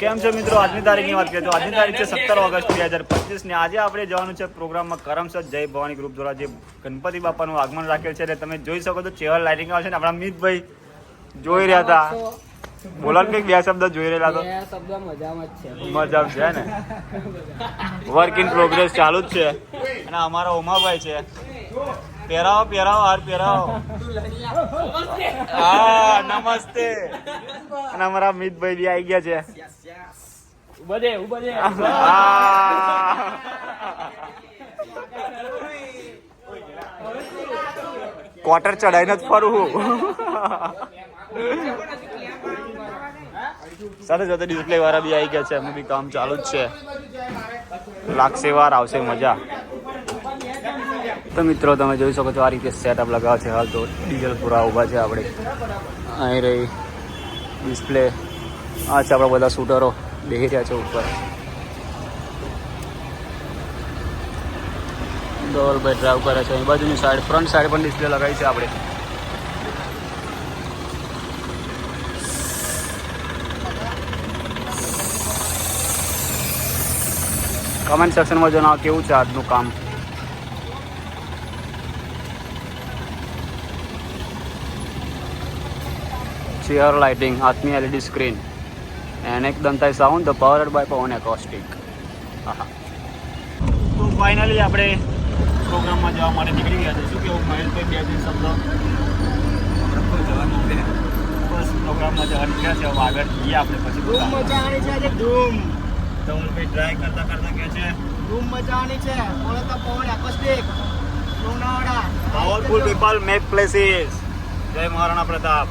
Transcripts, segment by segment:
કેમ છો મિત્રો? આજની તારીખની વાત કરીએ તો આજની તારીખ છે 17 ઓગસ્ટ 2025 ને આજે આપણે જવાનું છે પ્રોગ્રામમાં કરમસદ જય ભવાની ગ્રુપ દ્વારા જે ગણપતિ બાપાનું આગમન રાખેલ છે. એટલે તમે જોઈ શકો તો ચેહર લાઇટિંગ આવે છે ને આપણા મિતભાઈ જોઈ રહ્યા હતા. બોલો ને બે શબ્દ જોઈ રહેલા તો મજા છે ને. વર્ક ઇન પ્રોગ્રેસ ચાલુ જ છે. અને અમારા ઉમાભાઈ છે. પહેરાવો પહેરાવો હાર પહેરાવો. હા નમસ્તે. અને અમારા મિતભાઈ બી આવી ગયા છે. ક્વાર્ટર ચડાઈને જ ફરવું. સાથે સાથે ડિસ્પ્લે વાળા બી આવી ગયા છે. એમનું બી કામ ચાલુ જ છે. લાગશે વાર આવશે મજા. તો મિત્રો તમે જોઈ શકો છો આ રીતે સેટઅપ લગાવે છે. હાલ તો ડીઝલ પૂરા ઊભા છે. આપણે અહીં રહી ડિસ્પ્લે આ છે. આપણા બધા શૂટરો બેસી રહ્યા છે ઉપર. ધવલભાઈ ડ્રાઈવ કરે છે. એ બાજુની સાઈડ ફ્રન્ટ સાઈડ પણ ડિસ્પ્લે લગાવી છે આપણે. કમેન્ટ સેક્શનમાં જણાવો કેવું છે આજનું કામ. Chair lighting, Atmi LED screen and એક દંતાઈ સાઉન્ડ ધ પાવર્ડ બાય પવન એકોસ્ટિક. તો ફાઇનલી આપણે પ્રોગ્રામમાં જવા માટે નીકળી ગયા છે. શું કેવું મહેશભાઈ? બે દિન શબ્દ બસ પ્રોગ્રામમાં જવા નીકળ્યા છે. હવે આગળ જઈએ આપણે પછી. ધૂમ મચાવાની છે આજે ધૂમ. ધવલભાઈ ડ્રાઈવ કરતા કરતા કહે છે ધૂમ મચાવાની છે. બોલો તો Pavan acoustic Lonavala. Powerful people make places. Jai Maharana Pratap.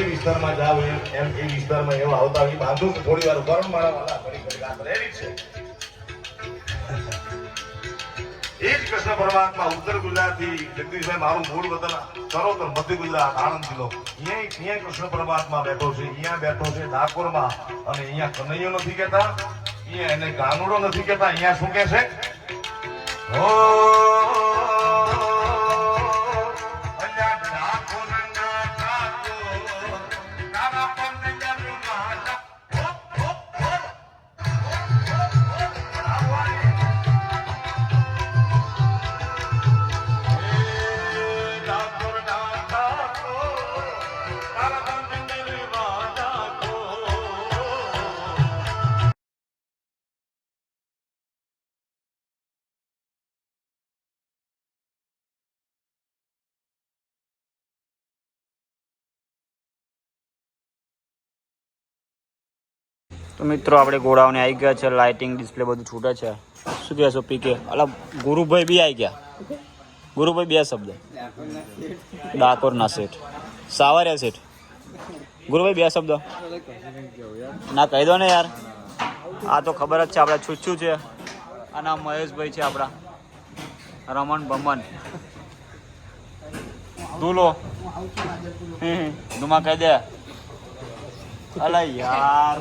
વિસ્તારમાં જાવ એમ એ વિસ્તારમાં એવા આવતા બાંધું થોડી વાર ગરમ માળા રેડી છે. એ જ કૃષ્ણ પરમાત્મા ઉત્તર ગુજરાતથી જગદીશભાઈ મારું મૂળ વતન સરોવર મધ્ય ગુજરાત આણંદ જિલ્લો. અહીંયા કૃષ્ણ પરમાત્મા બેઠો છે. અહીંયા બેઠો છે ડાકોરમાં. અને અહીંયા કનૈયો નથી કેતા, અહીંયા એને કાનુડો નથી કેતા. અહીંયા શું કે છે? તો મિત્રો આપણે ગોડાઉને આવી ગયા છે. લાઇટિંગ ડિસ્પ્લે બધું છૂટે છે. શું કહેશો પીકે? અલા ગુરુભાઈ બી આવી ગયા. ગુરુભાઈ બે શબ્દ. ડાકોરના શેઠ, સાવરિયા શેઠ. ગુરુભાઈ બે શબ્દ ના કહી દો ને યાર. આ તો ખબર જ છે આપણા છુચ્છું છે. આ નામ મહેશભાઈ છે આપણા. રમણ ભમન ધૂલો ધુમા કહી દે. અલા યાર